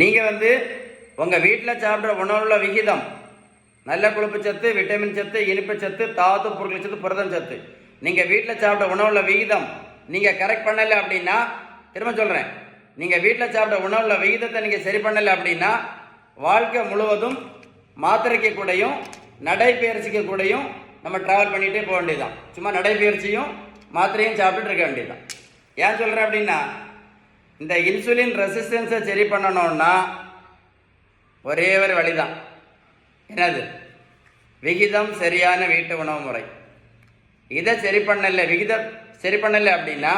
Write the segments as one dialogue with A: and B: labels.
A: நீங்கள் உங்கள் வீட்டில் சாப்பிட்ற உணவுள்ள விகிதம் நல்ல கொழுப்பு சத்து, விட்டமின் சத்து, இனிப்பு சத்து, தாது பொருட்கள் சத்து, புரதம் சத்து, நீங்கள் வீட்டில் சாப்பிட்ற உணவுள்ள விகிதம் நீங்கள் கரெக்ட் பண்ணலை அப்படின்னா, திரும்ப சொல்கிறேன், நீங்கள் வீட்டில் சாப்பிட்ற உணவுள்ள விகிதத்தை நீங்கள் சரி பண்ணலை அப்படின்னா வாழ்க்கை முழுவதும் மாத்திரைக்கு கூடயும் நடைப்பயிற்சிக்கு கூடயும் நம்ம ட்ராவல் பண்ணிகிட்டே போக வேண்டியதுதான். சும்மா நடைப்பயிற்சியும் மாத்திரையும் சாப்பிட்டுட்டு இருக்க வேண்டியதுதான். ஏன் சொல்கிறேன் அப்படின்னா, இந்த இன்சுலின் ரெசிஸ்டன்ஸை சரி பண்ணணும்னா ஒரே ஒரு வழிதான். என்னது? விகிதம் சரியான வீட்டு உணவு முறை. இதை சரி பண்ணல, விகிதம் சரி பண்ணலை அப்படின்னா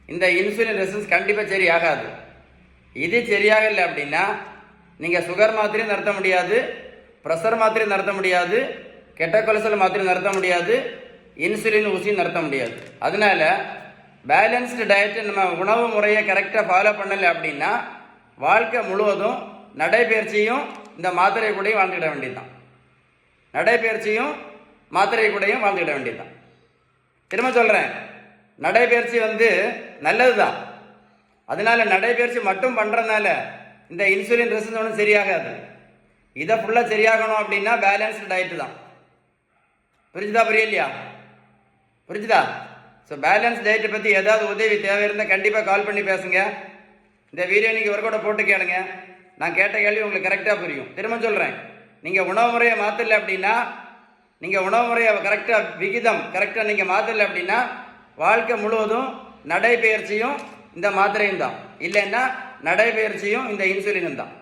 A: இந்த இன்சுலின் ரெசிஸ்டன்ஸ் கண்டிப்பாக சரி ஆகாது. இது சரியாகலை அப்படின்னா நீங்கள் சுகர் மாத்திரையும் நிறுத்த முடியாது, ப்ரெஷர் மாத்திரையும் நிறுத்த முடியாது, கெட்ட கொலஸ்ட்ரால் மாத்திரையும் நிறுத்த முடியாது, இன்சுலின் ஊசியும் நிறுத்த முடியாது. அதனால பேலன்ஸ்டு டயட்டு நம்ம உணவு முறையை கரெக்டாக ஃபாலோ பண்ணலை அப்படின்னா வாழ்க்கை முழுவதும் நடைப்பயிற்சியும் இந்த மாத்திரை கூடயும் வாழ்ந்துக்கிட வேண்டியதுதான். நடைப்பயிற்சியும் மாத்திரை கூடயும் வாழ்ந்துக்கிட வேண்டியதுதான். திரும்ப சொல்கிறேன், நடைப்பயிற்சி நல்லது தான். அதனால நடைப்பயிற்சி மட்டும் பண்ணுறதுனால இந்த இன்சுலின் ரெசிஸ்டன்ஸ் ஒன்றும் சரியாகாது. இதை ஃபுல்லாக சரியாகணும் அப்படின்னா பேலன்ஸ்டு டயட்டு தான். புரிஞ்சுதா? புரியலையா? புரிஞ்சுதா? ஸோ பேலன்ஸ் டயட்டை பற்றி ஏதாவது உதவி தேவை இருந்தால் கண்டிப்பாக கால் பண்ணி பேசுங்க. இந்த வீடியோ நீங்கள் ஒர்க் அவுட் போட்டு கேளுங்க. நான் கேட்ட கேள்வி உங்களுக்கு கரெக்டாக புரியும். திரும்ப சொல்கிறேன், நீங்கள் உணவு முறையை மாற்றலை அப்படின்னா, நீங்கள் உணவு முறையை கரெக்டாக விகிதம் கரெக்டாக நீங்கள் மாற்றலை அப்படின்னா வாழ்க்கை முழுவதும் நடைப்பயிற்சியும் இந்த மாத்திரையும் தான், இல்லைன்னா நடைப்பயிற்சியும் இந்த இன்சுலினும் தான்.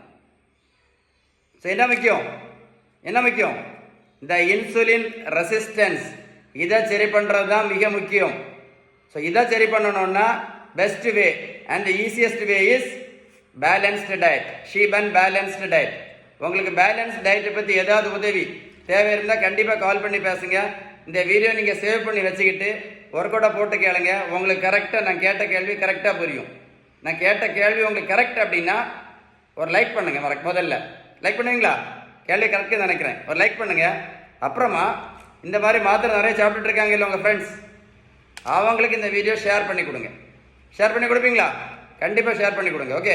A: ஸோ என்ன முக்கியம்? என்ன முக்கியம்? இந்த இன்சுலின் ரெசிஸ்டன்ஸ், இதை சரி பண்ணுறது தான் மிக முக்கியம். ஸோ இதை சரி பண்ணணும்னா best way and easiest way is balanced diet. Sheeban balanced diet. உங்களுக்கு பேலன்ஸ் டயட்டை பற்றி ஏதாவது உதவி தேவை இருந்தால் கண்டிப்பாக கால் பண்ணி பேசுங்க. இந்த வீடியோ நீங்கள் சேவ் பண்ணி வச்சுக்கிட்டு ஒர்க் அவுட்டை போட்டு கேளுங்க. உங்களுக்கு கரெக்டாக நான் கேட்ட கேள்வி கரெக்டாக புரியும். நான் கேட்ட கேள்வி உங்களுக்கு கரெக்ட் அப்படின்னா ஒரு லைக் பண்ணுங்கள். முதல்ல லைக் பண்ணுவீங்களா? கேள்வி கரெக்டாக நினைக்கிறேன். ஒரு லைக் பண்ணுங்கள். அப்புறமா இந்த மாதிரி மாத்திரை நிறைய சாப்பிட்டுட்டு இருக்காங்க இல்லை உங்கள் ஃப்ரெண்ட்ஸ், அவங்களுக்கு இந்த வீடியோ ஷேர் பண்ணி கொடுங்க. ஷேர் பண்ணி கொடுப்பீங்களா? கண்டிப்பாக ஷேர் பண்ணி கொடுங்க. ஓகே.